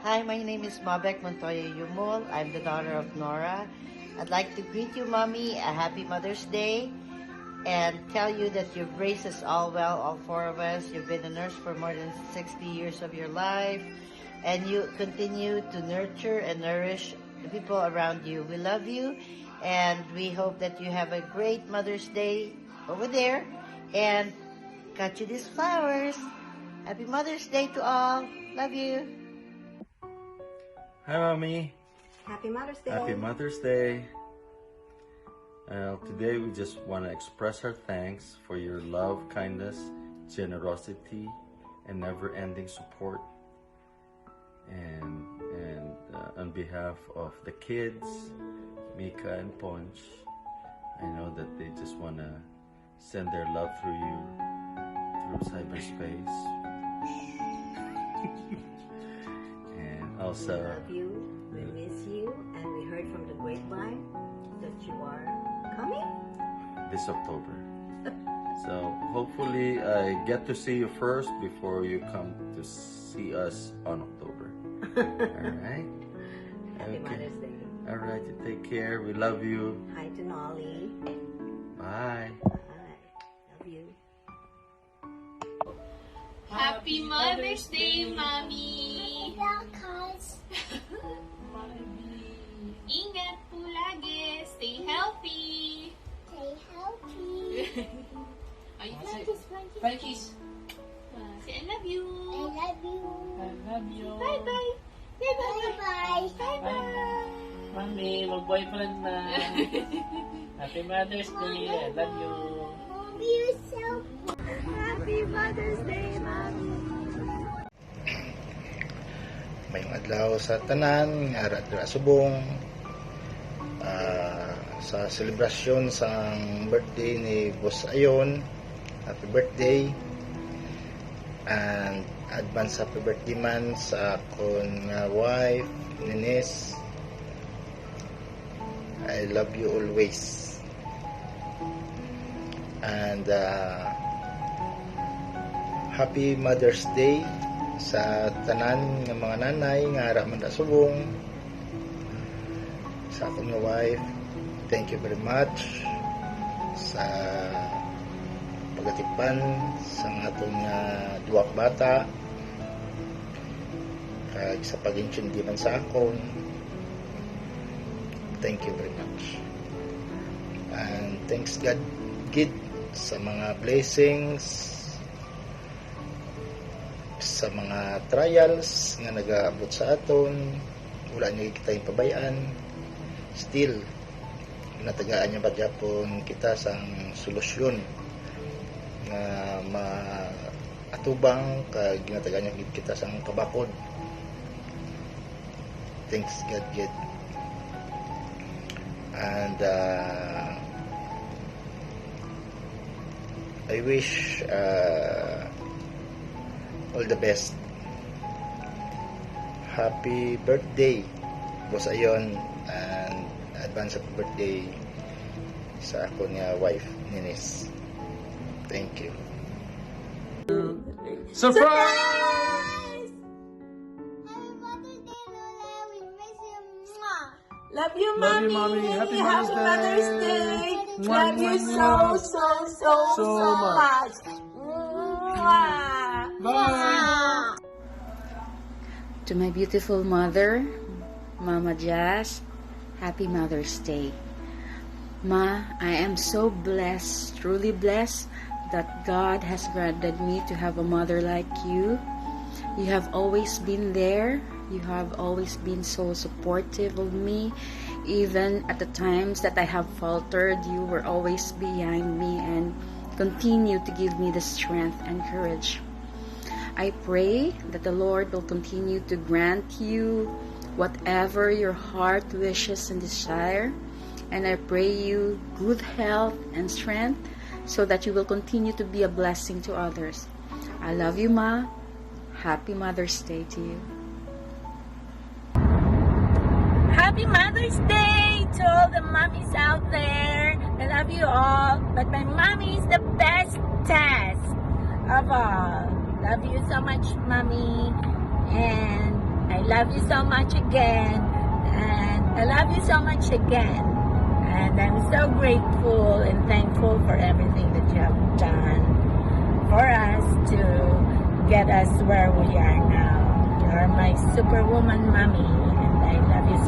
Hi, my name is Mabek Montoya Yumol. I'm the daughter of Nora. I'd like to greet you, Mommy, a happy Mother's Day and tell you that you've raised us all well, all four of us. You've been a nurse for more than 60 years of your life, and you continue to nurture and nourish the people around you. We love you, and we hope that you have a great Mother's Day over there, and got you these flowers. Happy Mother's Day to all. Love you. Hi, Mommy. Happy Mother's Day. Happy Mother's Day. Today we just want to express our thanks for your love, kindness, generosity, and never-ending support. And on behalf of the kids, Mika and Ponch, I know that they just want to send their love through you, through cyberspace. And also, We love you, we miss you, and we heard from the grapevine that you are coming. this October. So hopefully I get to see you first before you come to see us on October. Alright? Happy Mother's Day. Alright, you take care. We love you. Hi to Nolly. Bye. Bye. Love you. Happy Mother's Day, Mommy! Ingat po lagi. Stay healthy. Stay healthy. Ay, Frankies, say I love you. I love you. I love you. Bye-bye. Bye-bye. Bye-bye. Bye-bye. Mami, mag-boyfriend na. Happy Mother's Day. I love you. Love you so much. Happy Mother's Day, Mommy. Mayong adlaw sa tanan, nga ra subong. Sa selebrasyon sa birthday ni Boss Ayon. Happy birthday. And advance happy birthday man sa akong wife, Nines. I love you always. And happy Mother's Day sa tanan ng mga nanay nga ara man subong. Sa akong wife, thank you very much sa pagatipan sa atong duwa ka bata kag sa pag-intindi man sa akon. Thank you very much. And thanks God gid sa mga blessings, sa mga trials nga nagaabot sa aton. Wala niya kita yung pabayaan. Still, natagaan niya ba Japon kita sang solusyon nga maatubang kag ginatagaan niya kita sang kabakod. Thanks God God. And I wish all the best. Happy birthday, Boss Ayon, and advance happy birthday sa ako niya wife, Nines. Thank you. Surprise! Happy Mother's Day, Lola. We miss you. Mwah. Love you, Love you, Mommy. Mommy. Happy Happy Mother's Mother's Day. Day. Mwah, Love you mwah, so much. Mwah. Bye! To my beautiful mother, Mama Jazz, happy Mother's Day. Ma, I am so blessed, truly blessed, that God has granted me to have a mother like you. You have always been there. You have always been so supportive of me. Even at the times that I have faltered, you were always behind me and continue to give me the strength and courage. I pray that the Lord will continue to grant you whatever your heart wishes and desire. And I pray you good health and strength so that you will continue to be a blessing to others. I love you, Ma. Happy Mother's Day to you. Happy Mother's Day to all the mommies out there. I love you all, but my mommy is the bestest of all. Love you so much, Mommy. And I love you so much again. And I love you so much again. And I'm so grateful and thankful for everything that you have done for us to get us where we are now. You're my superwoman mommy, and I love you